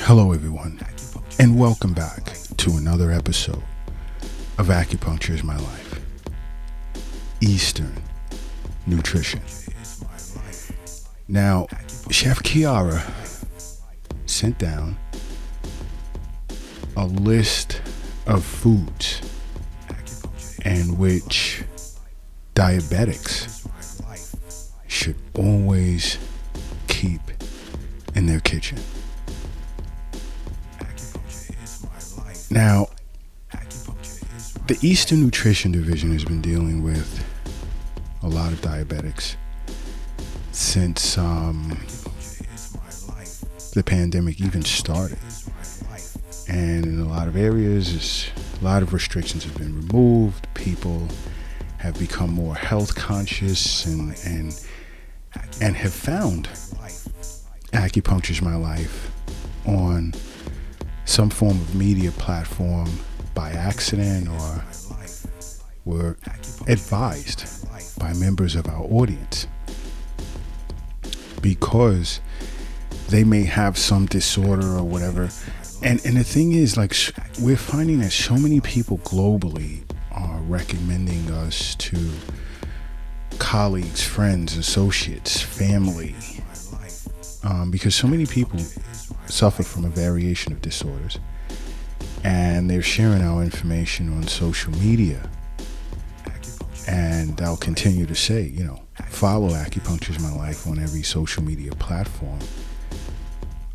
Hello everyone, and welcome back to another episode of Acupuncture is My Life. Eastern Nutrition. Now, Chef Kiara sent down a list of foods in which diabetics should always keep in their kitchen. Now, the Eastern Nutrition Division has been dealing with a lot of diabetics since the pandemic even started. And in a lot of areas, a lot of restrictions have been removed. People have become more health conscious and have found Acupuncture is My Life on some form of media platform by accident, or were advised by members of our audience because they may have some disorder or whatever. And the thing is, like, we're finding that so many people globally are recommending us to colleagues, friends, associates, family, because so many people suffer from a variation of disorders, and they're sharing our information on social media. And I'll continue to say, follow Acupuncture is My Life on every social media platform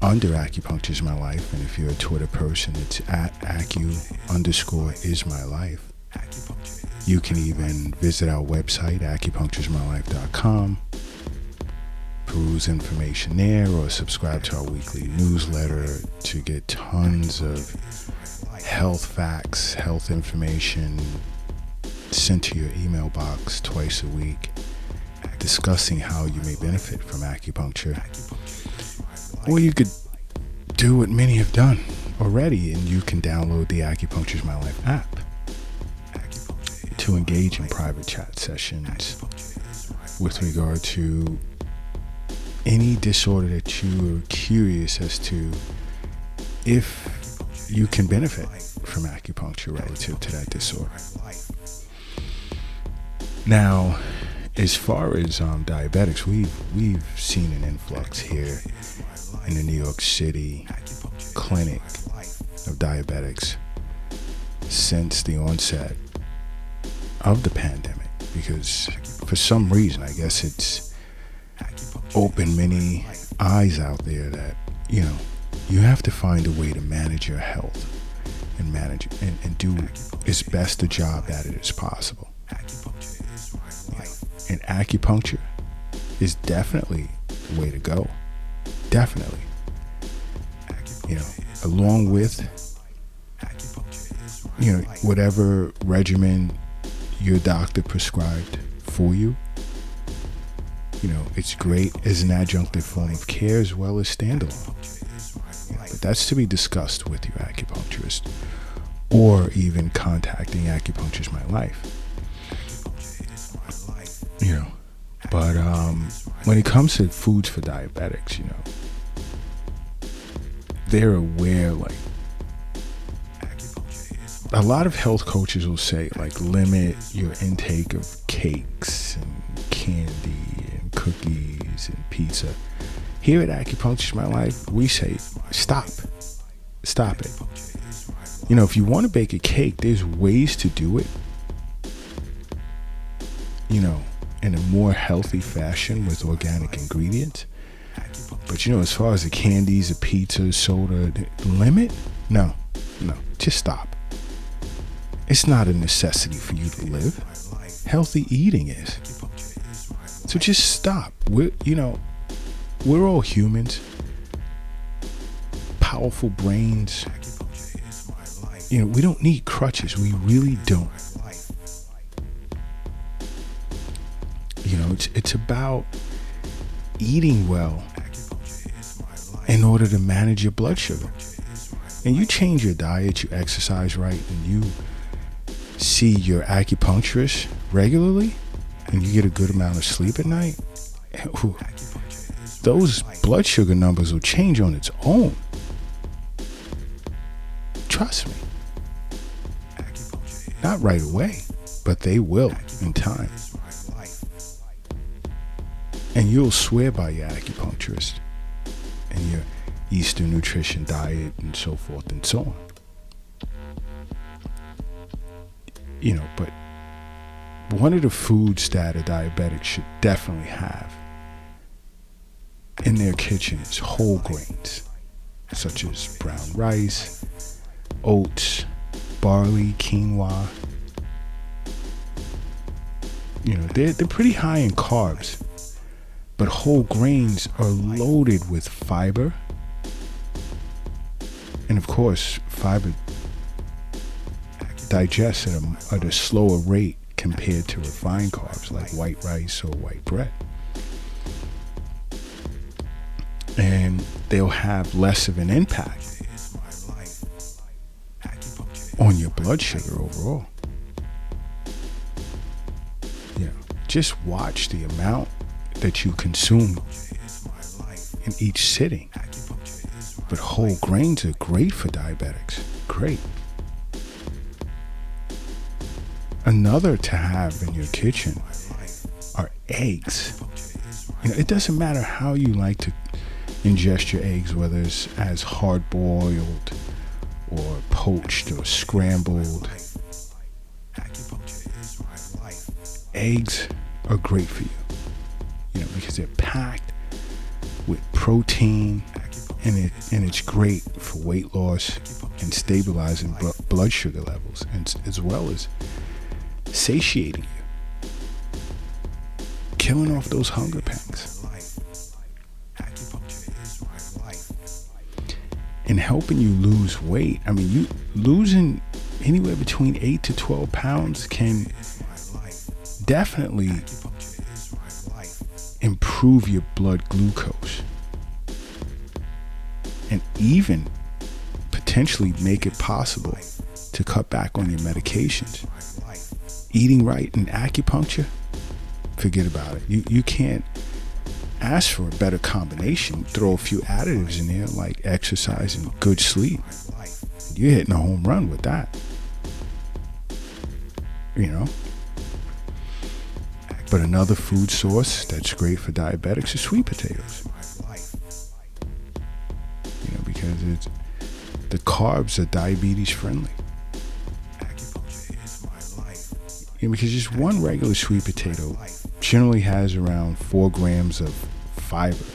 under Acupuncture is My Life. And if you're a Twitter person, it's at acu_is_my_life. You can even visit our website, acupuncturismylife.com, peruse information there, or subscribe to our weekly newsletter to get tons of health facts, health information sent to your email box twice a week, discussing how you may benefit from acupuncture. Or you could do what many have done already, and you can download the Acupuncture is My Life app to engage in private chat sessions with regard to any disorder that you are curious as to if you can benefit from acupuncture relative to that disorder. Now, as far as diabetics, we've seen an influx here in the New York City clinic of diabetics since the onset of the pandemic, because for some reason, I guess it's opened many eyes out there that you have to find a way to manage your health and manage and do as best a job at it as possible. And acupuncture is definitely the way to go. Definitely. Along with whatever regimen your doctor prescribed for you. It's great as an adjunctive form of care as well as standalone. But that's to be discussed with your acupuncturist, or even contacting Acupuncture is My Life. But when it comes to foods for diabetics, they're aware, a lot of health coaches will say, limit your intake of cakes and candy and cookies and pizza. Here at Acupuncture is My Life, we say, stop it. If you want to bake a cake, there's ways to do it, in a more healthy fashion with organic ingredients. But as far as the candies, the pizza, soda, limit? No, just stop. It's not a necessity for you to live. Healthy eating is. So just stop. We're all humans. Powerful brains. We don't need crutches. We really don't. It's about eating well in order to manage your blood sugar. And you change your diet, you exercise right, and you see your acupuncturist regularly, and you get a good amount of sleep at night, those blood sugar numbers will change on its own. Trust me. Not right away, but they will in time. And you'll swear by your acupuncturist and your Eastern nutrition diet and so forth and so on. But one of the foods that a diabetic should definitely have in their kitchen is whole grains, such as brown rice, oats, barley, quinoa. They're pretty high in carbs, but whole grains are loaded with fiber. And of course, fiber digests at a slower rate compared to refined carbs like white rice or white bread. And they'll have less of an impact on your blood sugar overall. Just watch the amount that you consume in each sitting. But whole grains are great for diabetics. Great. Another to have in your kitchen are eggs. It doesn't matter how you like to ingest your eggs, whether it's as hard-boiled or poached or scrambled. Eggs are great for you, because they're packed with protein, and it's great for weight loss and stabilizing blood sugar levels, and as well as satiating you, killing off those hunger pangs, and helping you lose weight. You losing anywhere between 8 to 12 pounds can definitely improve your blood glucose and even potentially make it possible to cut back on your medications. Eating right and acupuncture, forget about it. You can't ask for a better combination. Throw a few additives in there like exercise and good sleep. You're hitting a home run with that. But another food source that's great for diabetics is sweet potatoes. Because the carbs are diabetes friendly. Because just one regular sweet potato generally has around 4 grams of fiber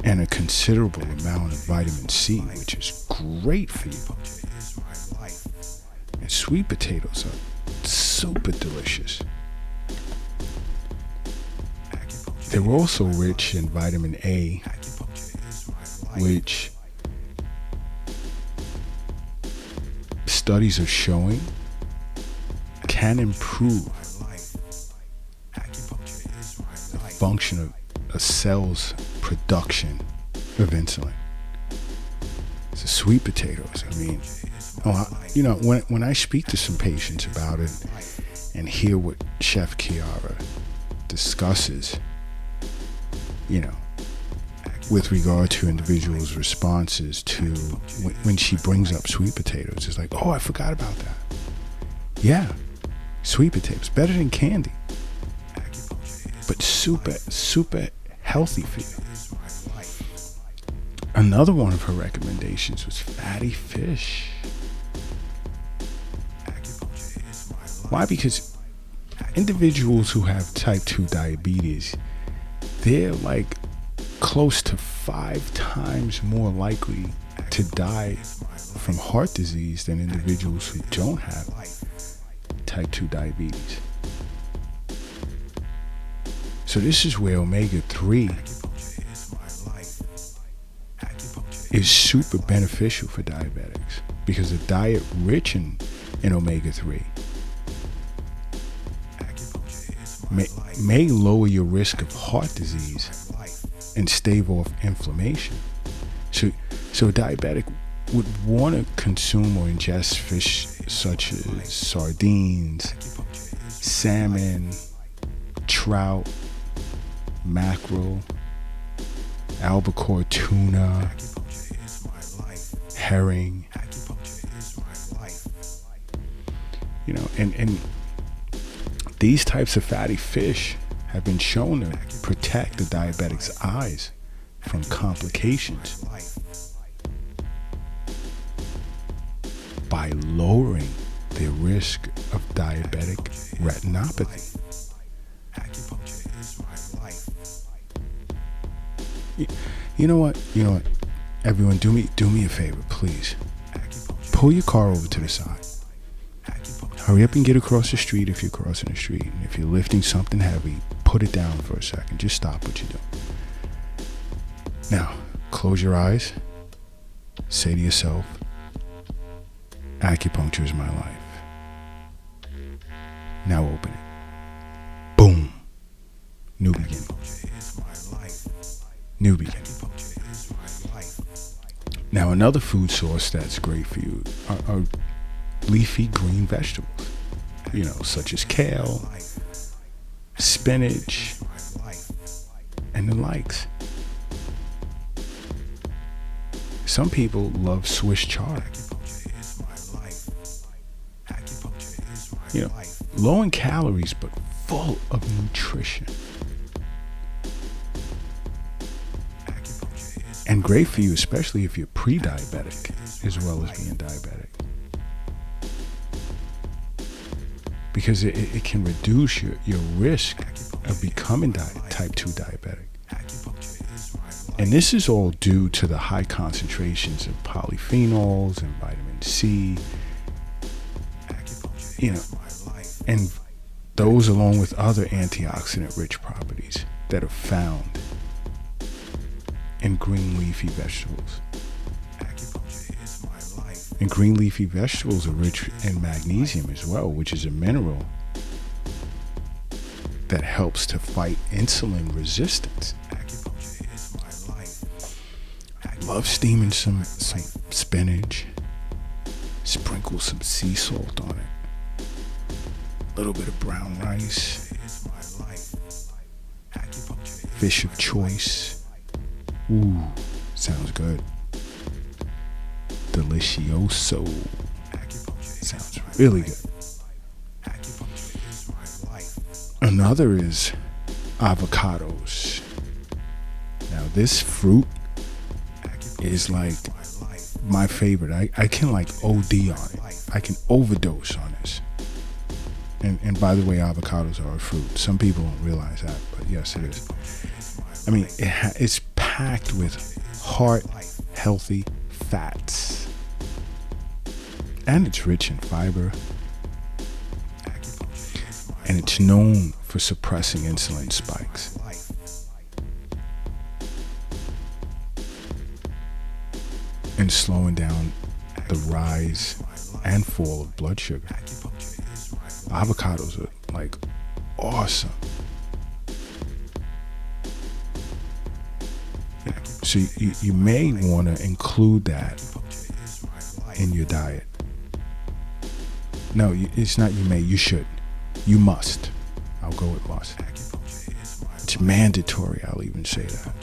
and a considerable amount of vitamin C, which is great for you. And sweet potatoes are super delicious. They're also rich in vitamin A, which studies are showing can improve the function of a cell's production of insulin. So sweet potatoes, when I speak to some patients about it and hear what Chef Kiara discusses, with regard to individuals' responses to when she brings up sweet potatoes, it's like, oh, I forgot about that. Yeah, sweet potatoes, better than candy, but super healthy for you. Another one of her recommendations was fatty fish. Why? Because individuals who have type 2 diabetes, they're like close to 5 times more likely to die from heart disease than individuals who don't have type 2 diabetes. So this is where omega-3 is super beneficial for diabetics, because a diet rich in omega-3 may lower your risk of heart disease and stave off inflammation. So a diabetic would want to consume or ingest fish such as sardines, salmon, trout, mackerel, albacore tuna, herring. You know, and these types of fatty fish have been shown to protect the diabetic's eyes from complications by lowering their risk of diabetic retinopathy. You know what? Everyone, do me a favor, please. Pull your car over to the side. Hurry up and get across the street if you're crossing the street. And if you're lifting something heavy, put it down for a second. Just stop what you're doing. Now, close your eyes. Say to yourself, acupuncture is my life. Now open it. Boom. New beginning. New beginning. Now, another food source that's great for you are leafy green vegetables, you know, such as kale, spinach, and the likes. Some people love Swiss chard. You know, low in calories but full of nutrition. And great for you, especially if you're pre-diabetic as well as being diabetic. Because it can reduce your risk of becoming type 2 diabetic. And this is all due to the high concentrations of polyphenols and vitamin C. You know, and those along with other antioxidant-rich properties that are found in green leafy vegetables. And green leafy vegetables are rich in magnesium as well, which is a mineral that helps to fight insulin resistance. I love steaming some spinach, sprinkle some sea salt on it, a little bit of brown rice, fish of choice. Ooh, sounds good. Delicioso. Sounds really good. Another is avocados. Now this fruit is like my favorite. I can like OD on it. I can overdose on this. And by the way, avocados are a fruit. Some people don't realize that, but yes, it is. I mean, it's packed with heart-healthy fats. And it's rich in fiber. And it's known for suppressing insulin spikes. And slowing down the rise and fall of blood sugar. Avocados are like awesome. So you may want to include that in your diet. No, it's not you may, you should. You must. I'll go with must. It's mandatory, I'll even say that.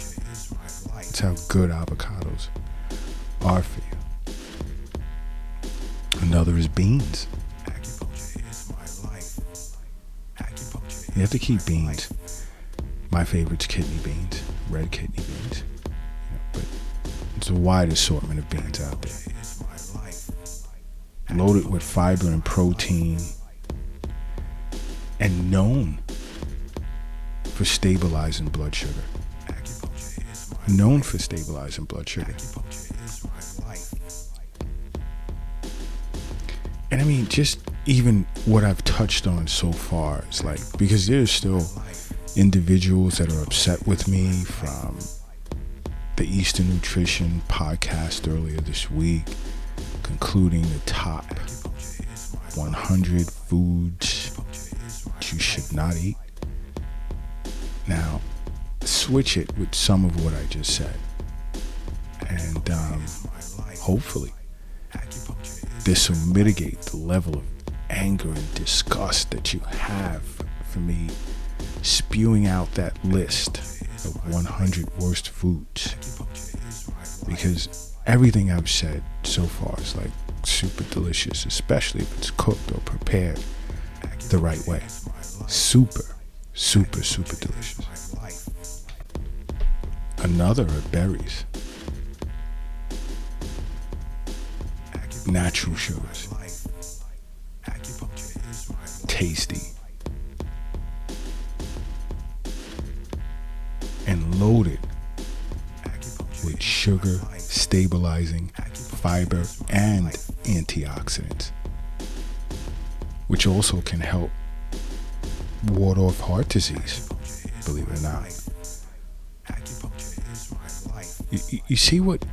That's how good avocados are for you. Another is beans. You have to keep beans. My favorite's kidney beans, red kidney beans. But it's a wide assortment of beans out there. Loaded with fiber and protein, and known for stabilizing blood sugar. Known for stabilizing blood sugar. And I mean, just even what I've touched on so far is like, because there's still individuals that are upset with me from the Eastern Nutrition podcast earlier this week, concluding the top 100 foods you should not eat. Now, switch it with some of what I just said. And hopefully, this will mitigate the level of anger and disgust that you have for me spewing out that list of 100 worst foods. Because everything I've said so far is like super delicious, especially if it's cooked or prepared the right way. Super, super, super delicious. Another are berries. Natural sugars. Tasty. And loaded with sugar, stabilizing, fiber, and antioxidants, which also can help ward off heart disease, believe it or not. You see what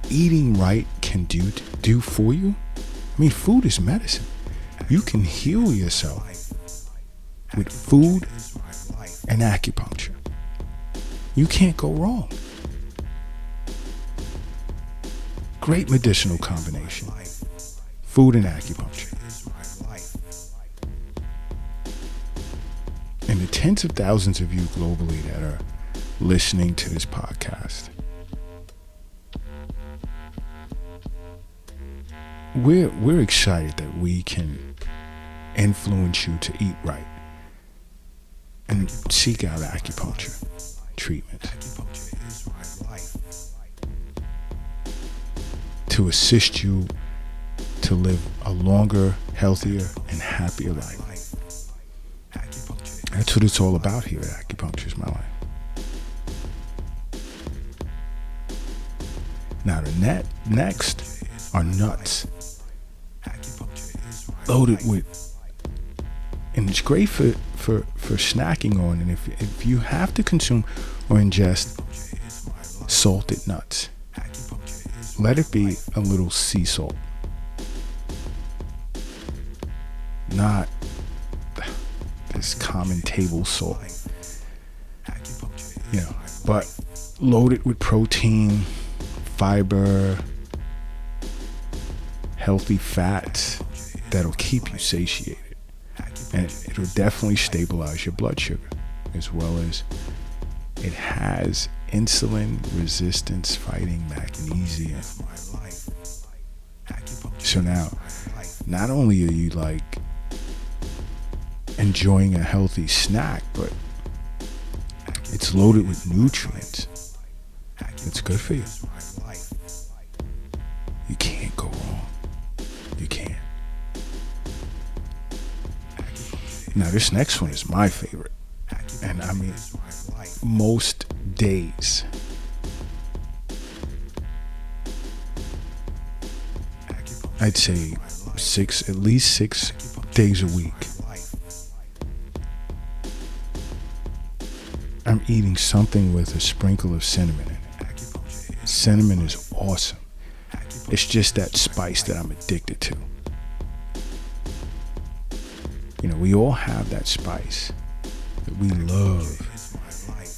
eating right can do for you? I mean, food is medicine. You can heal yourself with food and acupuncture. You can't go wrong. Great medicinal combination. Food and acupuncture. And the tens of thousands of you globally that are listening to this podcast, we're excited that we can influence you to eat right and seek out acupuncture treatment to assist you to live a longer, healthier, and happier life. That's what it's all about here at Acupuncture is My Life. Now the next are nuts. Loaded with, and it's great for snacking on, and if you have to consume or ingest salted nuts, let it be a little sea salt, not this common table salt, but loaded with protein, fiber, healthy fats that'll keep you satiated. And it'll definitely stabilize your blood sugar, as well as it has insulin resistance fighting magnesium. So now, not only are you like enjoying a healthy snack, but it's loaded with nutrients. It's good for you. You can't go wrong. You can't. Now this next one is my favorite, and I mean most days I'd say at least 6 days a week I'm eating something with a sprinkle of cinnamon in it. Cinnamon is awesome. It's just that spice that I'm addicted to. We all have that spice that we love.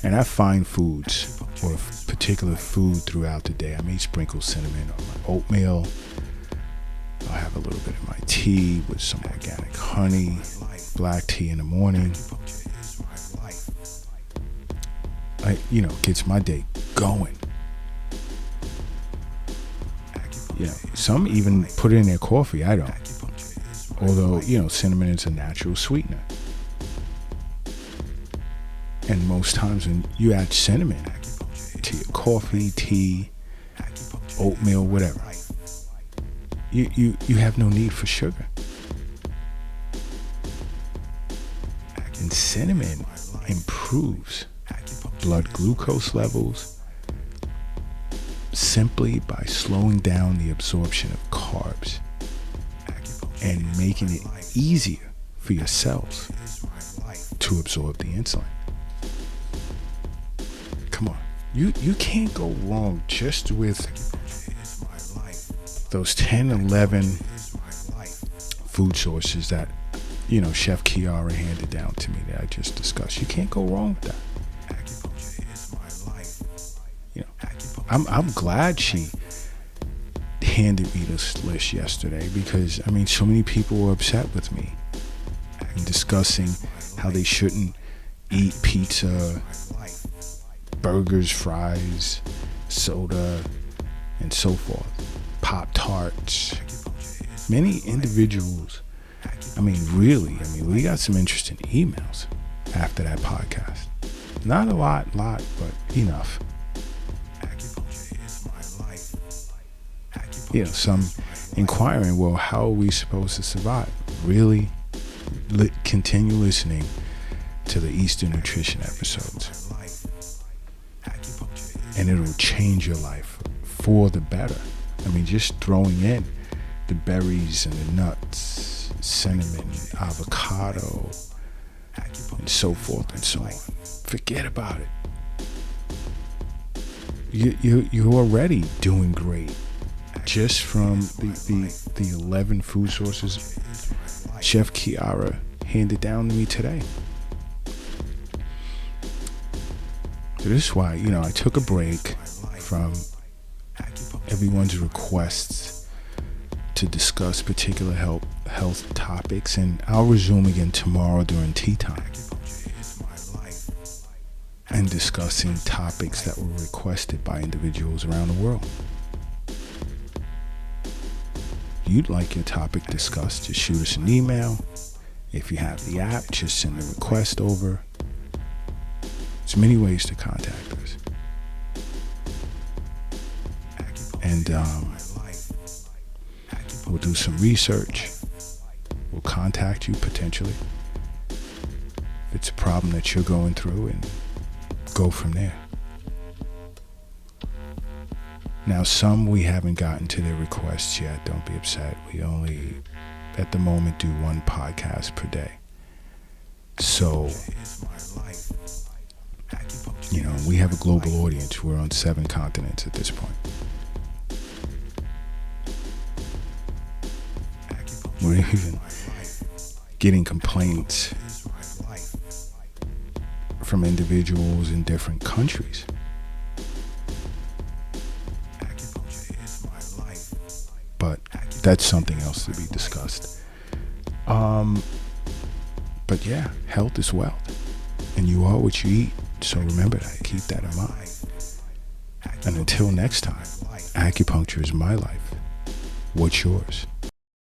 And I find foods or particular food throughout the day. I may sprinkle cinnamon on my oatmeal. I'll have a little bit of my tea with some organic honey, black tea in the morning. Gets my day going. Some even put it in their coffee. I don't. Although, cinnamon is a natural sweetener. And most times when you add cinnamon to your coffee, tea, oatmeal, whatever, you have no need for sugar. And cinnamon improves blood glucose levels simply by slowing down the absorption of carbs and making it easier for your cells to absorb the insulin. Come on, you can't go wrong just with those 10, 11 food sources that Chef Kiara handed down to me that I just discussed. You can't go wrong with that. I'm glad she handed me this list yesterday because so many people were upset with me and discussing how they shouldn't eat pizza, burgers, fries, soda, and so forth. Pop-Tarts. Many individuals, we got some interesting emails after that podcast. Not a lot, but enough. Some inquiring, well, how are we supposed to survive? Really? Continue listening to the Eastern Nutrition episodes, and it'll change your life for the better. Just throwing in the berries and the nuts, cinnamon, avocado, and so forth and so on. Forget about it. You're already doing great just from the 11 food sources Chef Kiara handed down to me today. So this is why, I took a break from everyone's requests to discuss particular health topics, and I'll resume again tomorrow during tea time and discussing topics that were requested by individuals around the world. If you'd like your topic discussed, just shoot us an email. If you have the app, just send a request over. There's many ways to contact us. And we'll do some research. We'll contact you potentially if it's a problem that you're going through, and go from there. Now, some we haven't gotten to their requests yet. Don't be upset. We only, at the moment, do one podcast per day. So, we have a global audience. We're on 7 continents at this point. We're even getting complaints from individuals in different countries. But that's something else to be discussed. But yeah, health is wealth, and you are what you eat. So remember that. Keep that in mind. And until next time, acupuncture is my life. What's yours?